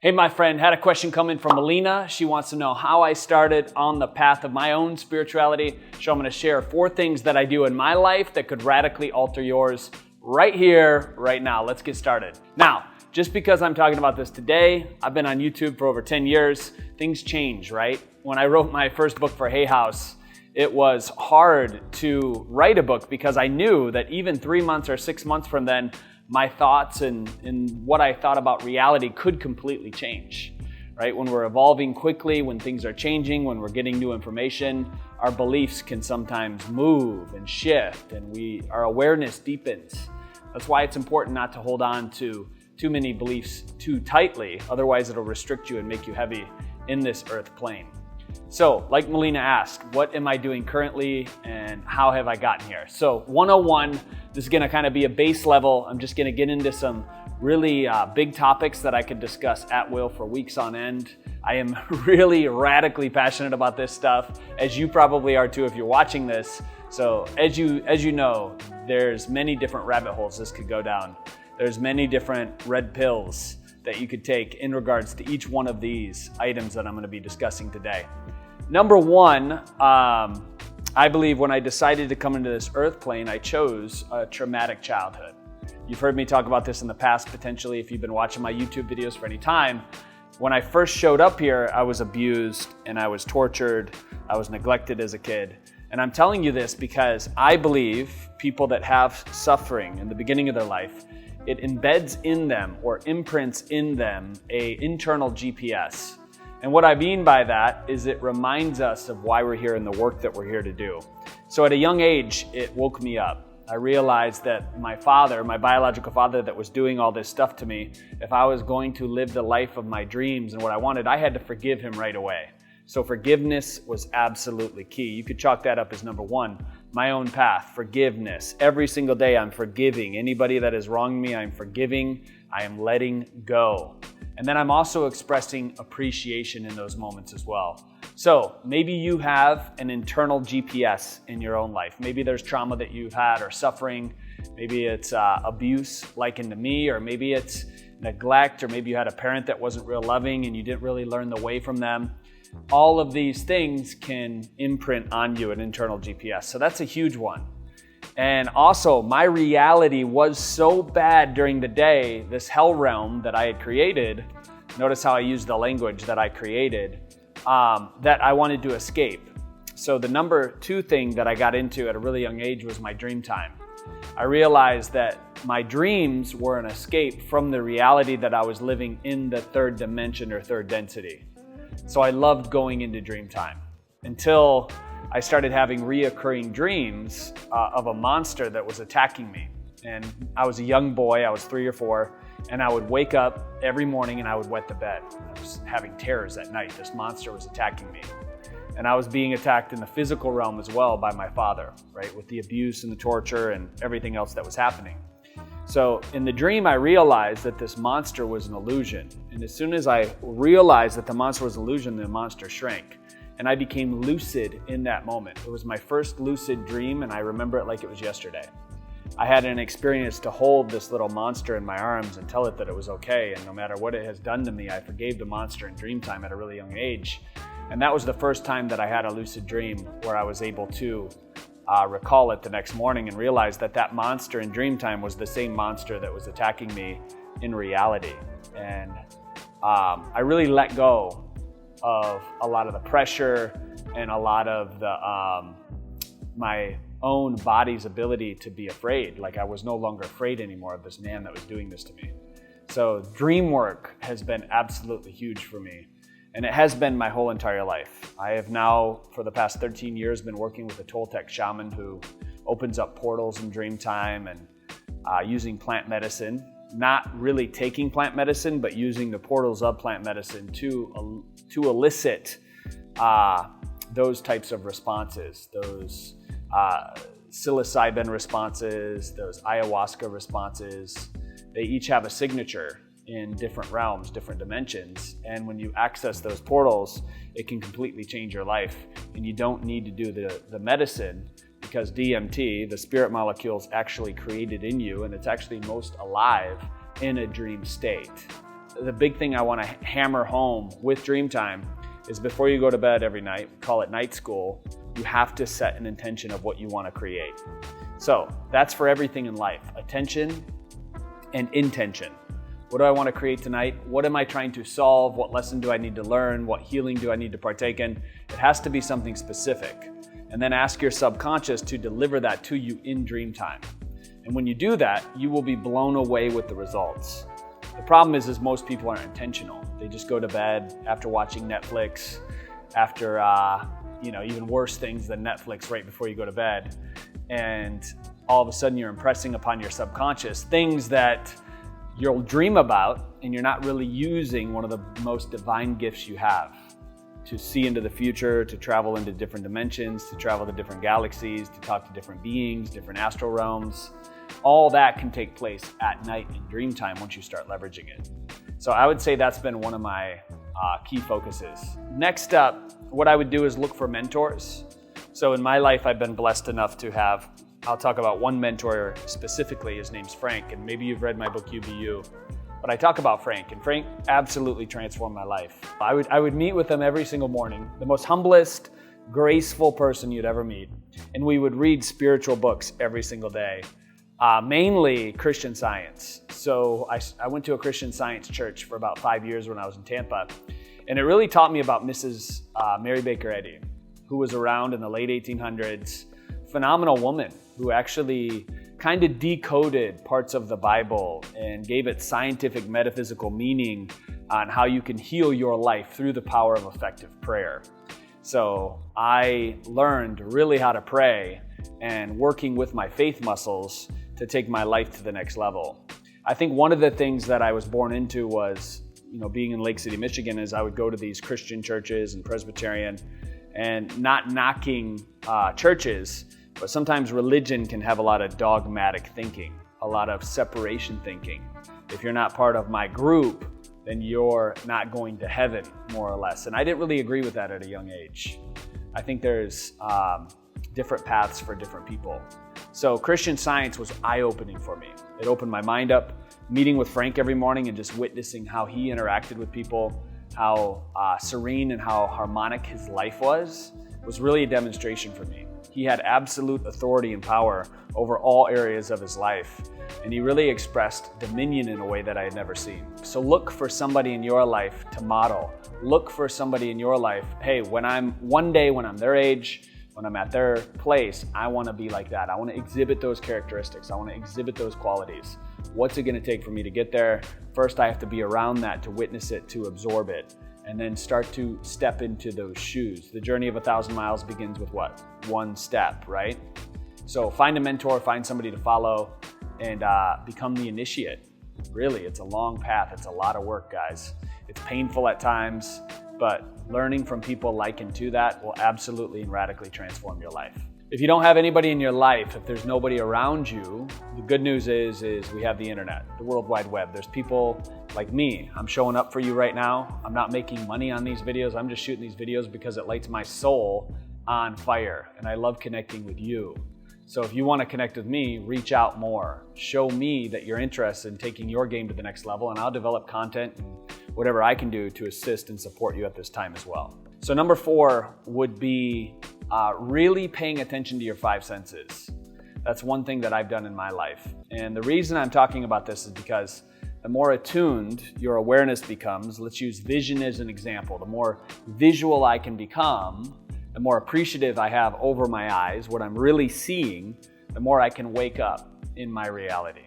Hey, my friend, had a question come in from Milena. She wants to know how I started on the path of my own spirituality. So I'm going to share 4 things that I do in my life that could radically alter yours right here, right now. Let's get started. Now, just because I'm talking about this today, I've been on YouTube for over 10 years. Things change, right? When I wrote my first book for Hay House, it was hard to write a book because I knew that even 3 months or 6 months from then, my thoughts and what I thought about reality could completely change, right? When we're evolving quickly, when things are changing, when we're getting new information, our beliefs can sometimes move and shift and our awareness deepens. That's why it's important not to hold on to too many beliefs too tightly, otherwise it'll restrict you and make you heavy in this earth plane. So, like Milena asked, what am I doing currently and how have I gotten here? So, 101, this is going to kind of be a base level. I'm just going to get into some really big topics that I could discuss at will for weeks on end. I am really radically passionate about this stuff, as you probably are too if you're watching this. So, as you know, there's many different rabbit holes this could go down. There's many different red pills that you could take in regards to each one of these items that I'm going to be discussing today. Number one, I believe when I decided to come into this earth plane, I chose a traumatic childhood. You've heard me talk about this in the past, potentially, if you've been watching my YouTube videos for any time. When I first showed up here, I was abused and I was tortured. I was neglected as a kid. And I'm telling you this because I believe people that have suffering in the beginning of their life, it embeds in them or imprints in them an internal GPS. And what I mean by that is it reminds us of why we're here and the work that we're here to do. So at a young age, it woke me up. I realized that my father, my biological father that was doing all this stuff to me, if I was going to live the life of my dreams and what I wanted, I had to forgive him right away. So forgiveness was absolutely key. You could chalk that up as number one. My own path, forgiveness. Every single day I'm forgiving. Anybody that has wronged me, I'm forgiving. I am letting go. And then I'm also expressing appreciation in those moments as well. So maybe you have an internal GPS in your own life. Maybe there's trauma that you've had or suffering. Maybe it's abuse likened to me, or maybe it's neglect, or maybe you had a parent that wasn't real loving and you didn't really learn the way from them. All of these things can imprint on you an internal GPS. So that's a huge one. And also, my reality was so bad during the day, this hell realm that I had created, notice how I used the language that I created, that I wanted to escape. So the number 2 thing that I got into at a really young age was my dream time. I realized that my dreams were an escape from the reality that I was living in the 3rd dimension or 3rd density. So I loved going into dream time until I started having reoccurring dreams of a monster that was attacking me. And I was a young boy, I was 3 or 4, and I would wake up every morning and I would wet the bed. I was having terrors at night. This monster was attacking me. And I was being attacked in the physical realm as well by my father, right? With the abuse and the torture and everything else that was happening. So in the dream, I realized that this monster was an illusion. And as soon as I realized that the monster was an illusion, the monster shrank. And I became lucid in that moment. It was my first lucid dream, and I remember it like it was yesterday. I had an experience to hold this little monster in my arms and tell it that it was okay. And no matter what it has done to me, I forgave the monster in dream time at a really young age. And that was the first time that I had a lucid dream where I was able to recall it the next morning and realize that that monster in dream time was the same monster that was attacking me in reality. And I really let go of a lot of the pressure and a lot of the my own body's ability to be afraid. Like I was no longer afraid anymore of this man that was doing this to me. So dream work has been absolutely huge for me. And it has been my whole entire life. I have now, for the past 13 years, been working with a Toltec shaman who opens up portals in dream time and using plant medicine. Not really taking plant medicine, but using the portals of plant medicine to elicit those types of responses, those psilocybin responses, those ayahuasca responses. They each have a signature in different realms, different dimensions. And when you access those portals, it can completely change your life. And you don't need to do the medicine because DMT, the spirit molecule, is actually created in you, and it's actually most alive in a dream state. the big thing I want to hammer home with Dreamtime is before you go to bed every night, we call it night school, you have to set an intention of what you want to create. So that's for everything in life, attention and intention. What do I want to create tonight? What am I trying to solve? What lesson do I need to learn? What healing do I need to partake in? It has to be something specific. And then ask your subconscious to deliver that to you in Dreamtime. And when you do that, you will be blown away with the results. The problem is most people aren't intentional. They just go to bed after watching Netflix, after even worse things than Netflix right before you go to bed. And all of a sudden you're impressing upon your subconscious things that you'll dream about, and you're not really using one of the most divine gifts you have to see into the future, to travel into different dimensions, to travel to different galaxies, to talk to different beings, different astral realms. All that can take place at night in Dreamtime once you start leveraging it. So I would say that's been one of my key focuses. Next up, what I would do is look for mentors. So in my life, I've been blessed enough to have, I'll talk about one mentor specifically. His name's Frank, and maybe you've read my book, You Be You. But I talk about Frank, and Frank absolutely transformed my life. I would meet with him every single morning, the most humblest, graceful person you'd ever meet. And we would read spiritual books every single day, mainly Christian Science. So I went to a Christian Science church for about 5 years when I was in Tampa. And it really taught me about Mrs. Mary Baker Eddy, who was around in the late 1800s, phenomenal woman who actually kind of decoded parts of the Bible and gave it scientific, metaphysical meaning on how you can heal your life through the power of effective prayer. So I learned really how to pray and working with my faith muscles to take my life to the next level. I think one of the things that I was born into was, being in Lake City, Michigan, is I would go to these Christian churches and Presbyterian, and not knocking churches, but sometimes religion can have a lot of dogmatic thinking, a lot of separation thinking. If you're not part of my group, then you're not going to heaven, more or less. And I didn't really agree with that at a young age. I think there's different paths for different people. So Christian Science was eye-opening for me. It opened my mind up. Meeting with Frank every morning and just witnessing how he interacted with people, how serene and how harmonic his life was really a demonstration for me. He had absolute authority and power over all areas of his life, and he really expressed dominion in a way that I had never seen. So look for somebody in your life to model. Look for somebody in your life, hey, when I'm their age, when I'm at their place, I want to be like that. I want to exhibit those characteristics. I want to exhibit those qualities. What's it going to take for me to get there? First, I have to be around that to witness it, to absorb it, and then start to step into those shoes. The journey of 1,000 miles begins with what? One step, right? So find a mentor, find somebody to follow, and become the initiate. Really, it's a long path. It's a lot of work, guys. It's painful at times, but learning from people like and to that will absolutely and radically transform your life. If you don't have anybody in your life, if there's nobody around you, the good news is we have the internet, the World Wide Web. There's people like me. I'm showing up for you right now. I'm not making money on these videos. I'm just shooting these videos because it lights my soul on fire, and I love connecting with you. So if you want to connect with me, reach out more. Show me that you're interested in taking your game to the next level, and I'll develop content and whatever I can do to assist and support you at this time as well. So number 4 would be really paying attention to your 5 senses. That's one thing that I've done in my life. And the reason I'm talking about this is because the more attuned your awareness becomes, let's use vision as an example, the more visual I can become, the more appreciative I have over my eyes, what I'm really seeing, the more I can wake up in my reality.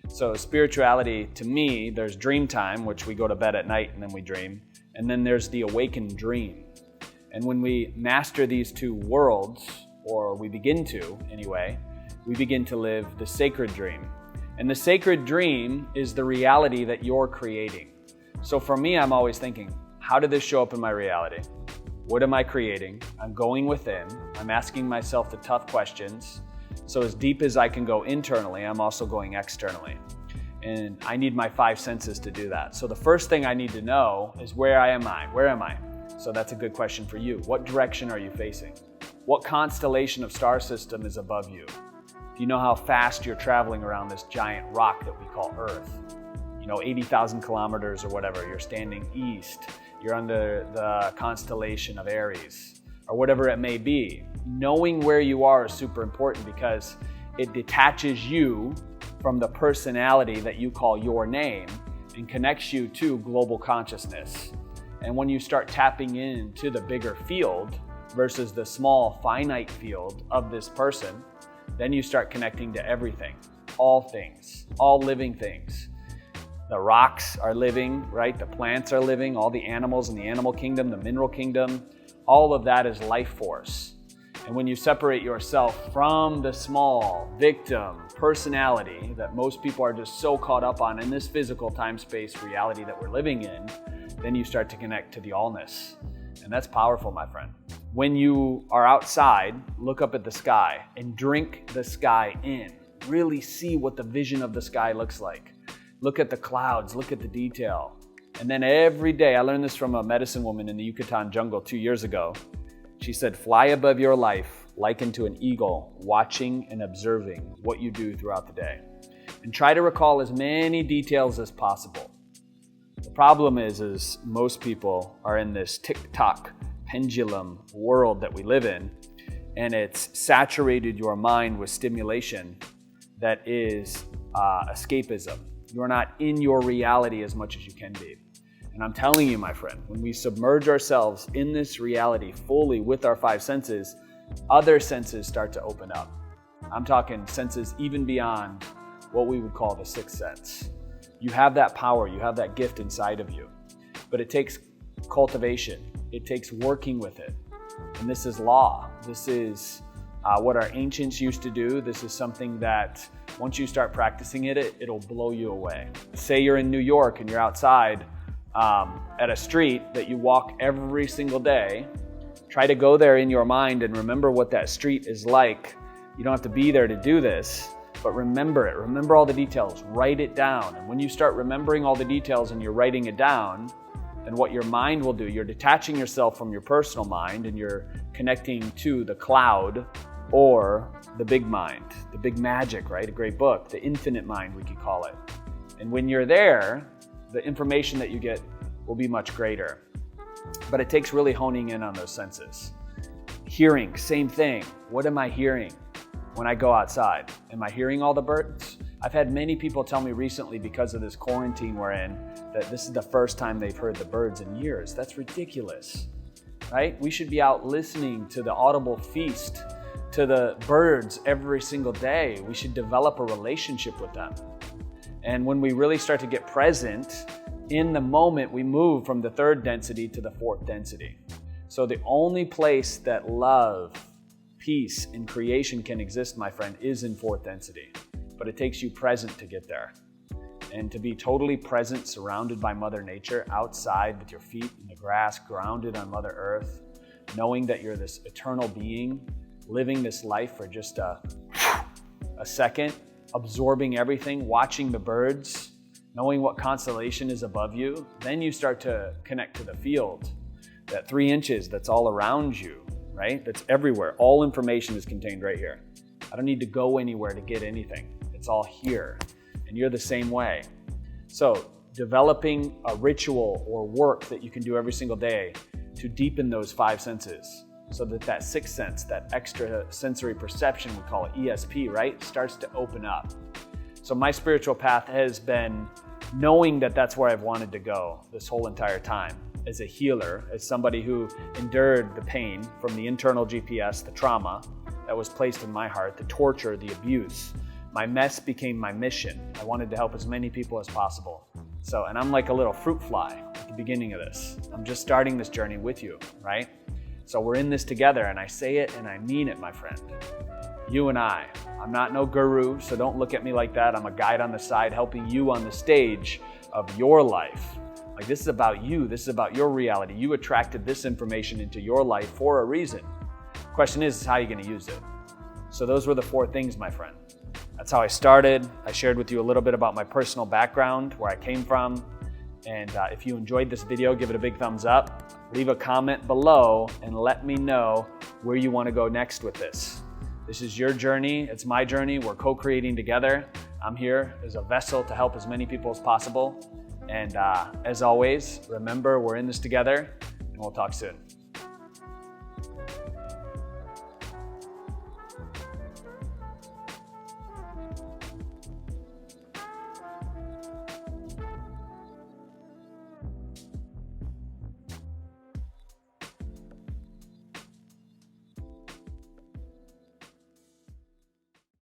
So spirituality, to me, there's dream time, which we go to bed at night and then we dream. And then there's the awakened dream. And when we master these two worlds, or we begin to anyway, we begin to live the sacred dream. And the sacred dream is the reality that you're creating. So for me, I'm always thinking, how did this show up in my reality? What am I creating? I'm going within. I'm asking myself the tough questions. So as deep as I can go internally, I'm also going externally. And I need my 5 senses to do that. So the first thing I need to know is where am I? Where am I? So that's a good question for you. What direction are you facing? What constellation of star system is above you? Do you know how fast you're traveling around this giant rock that we call Earth? 80,000 kilometers or whatever. You're standing east. You're under the constellation of Aries or whatever it may be. Knowing where you are is super important because it detaches you from the personality that you call your name and connects you to global consciousness. And when you start tapping into the bigger field versus the small finite field of this person, then you start connecting to everything, all things, all living things. The rocks are living, right? The plants are living, all the animals in the animal kingdom, the mineral kingdom, all of that is life force. And when you separate yourself from the small victim personality that most people are just so caught up on in this physical time-space reality that we're living in, then you start to connect to the allness. And that's powerful, my friend. When you are outside, look up at the sky and drink the sky in. Really see what the vision of the sky looks like. Look at the clouds, look at the detail. And then every day, I learned this from a medicine woman in the Yucatan jungle 2 years ago. She said, fly above your life, likened to an eagle, watching and observing what you do throughout the day. And try to recall as many details as possible. The problem is most people are in this tick-tock pendulum world that we live in, and it's saturated your mind with stimulation that is escapism. You're not in your reality as much as you can be. And I'm telling you, my friend, when we submerge ourselves in this reality fully with our 5 senses, other senses start to open up. I'm talking senses even beyond what we would call the 6th sense. You have that power, you have that gift inside of you, but it takes cultivation. It takes working with it. And this is law. This is what our ancients used to do. This is something that once you start practicing it, it'll blow you away. Say you're in New York and you're outside at a street that you walk every single day. Try to go there in your mind and remember what that street is like. You don't have to be there to do this, but remember it. Remember all the details. Write it down. And when you start remembering all the details and you're writing it down, then what your mind will do, you're detaching yourself from your personal mind and you're connecting to the cloud or the big mind, the big magic, right? A great book, the infinite mind, we could call it. And when you're there, the information that you get will be much greater. But it takes really honing in on those senses. Hearing, same thing. What am I hearing when I go outside? Am I hearing all the birds? I've had many people tell me recently, because of this quarantine we're in, that this is the first time they've heard the birds in years. That's ridiculous, right? We should be out listening to the audible feast, to the birds every single day. We should develop a relationship with them. And when we really start to get present in the moment, we move from the 3rd density to the 4th density. So the only place that love, peace, and creation can exist, my friend, is in 4th density. But it takes you present to get there. And to be totally present, surrounded by Mother Nature, outside with your feet in the grass, grounded on Mother Earth, knowing that you're this eternal being, living this life for just a second, absorbing everything, watching the birds, knowing what constellation is above you, then you start to connect to the field, that 3 inches that's all around you, right? That's everywhere. All information is contained right here. I don't need to go anywhere to get anything. It's all here. And you're the same way. So developing a ritual or work that you can do every single day to deepen those 5 senses, so that 6th sense, that extra sensory perception, we call it ESP, right, starts to open up. So my spiritual path has been knowing that that's where I've wanted to go this whole entire time, as a healer, as somebody who endured the pain from the internal GPS, the trauma that was placed in my heart, the torture, the abuse. My mess became my mission. I wanted to help as many people as possible. And I'm like a little fruit fly at the beginning of this. I'm just starting this journey with you, right? So we're in this together, and I say it and I mean it, my friend. You and I. I'm not no guru, so don't look at me like that. I'm a guide on the side helping you on the stage of your life. Like, this is about you. This is about your reality. You attracted this information into your life for a reason. Question is how are you going to use it? So those were the 4 things, my friend. That's how I started. I shared with you a little bit about my personal background, where I came from. And if you enjoyed this video, give it a big thumbs up. Leave a comment below and let me know where you want to go next with this. This is your journey. It's my journey. We're co-creating together. I'm here as a vessel to help as many people as possible. And as always, remember, we're in this together, and we'll talk soon.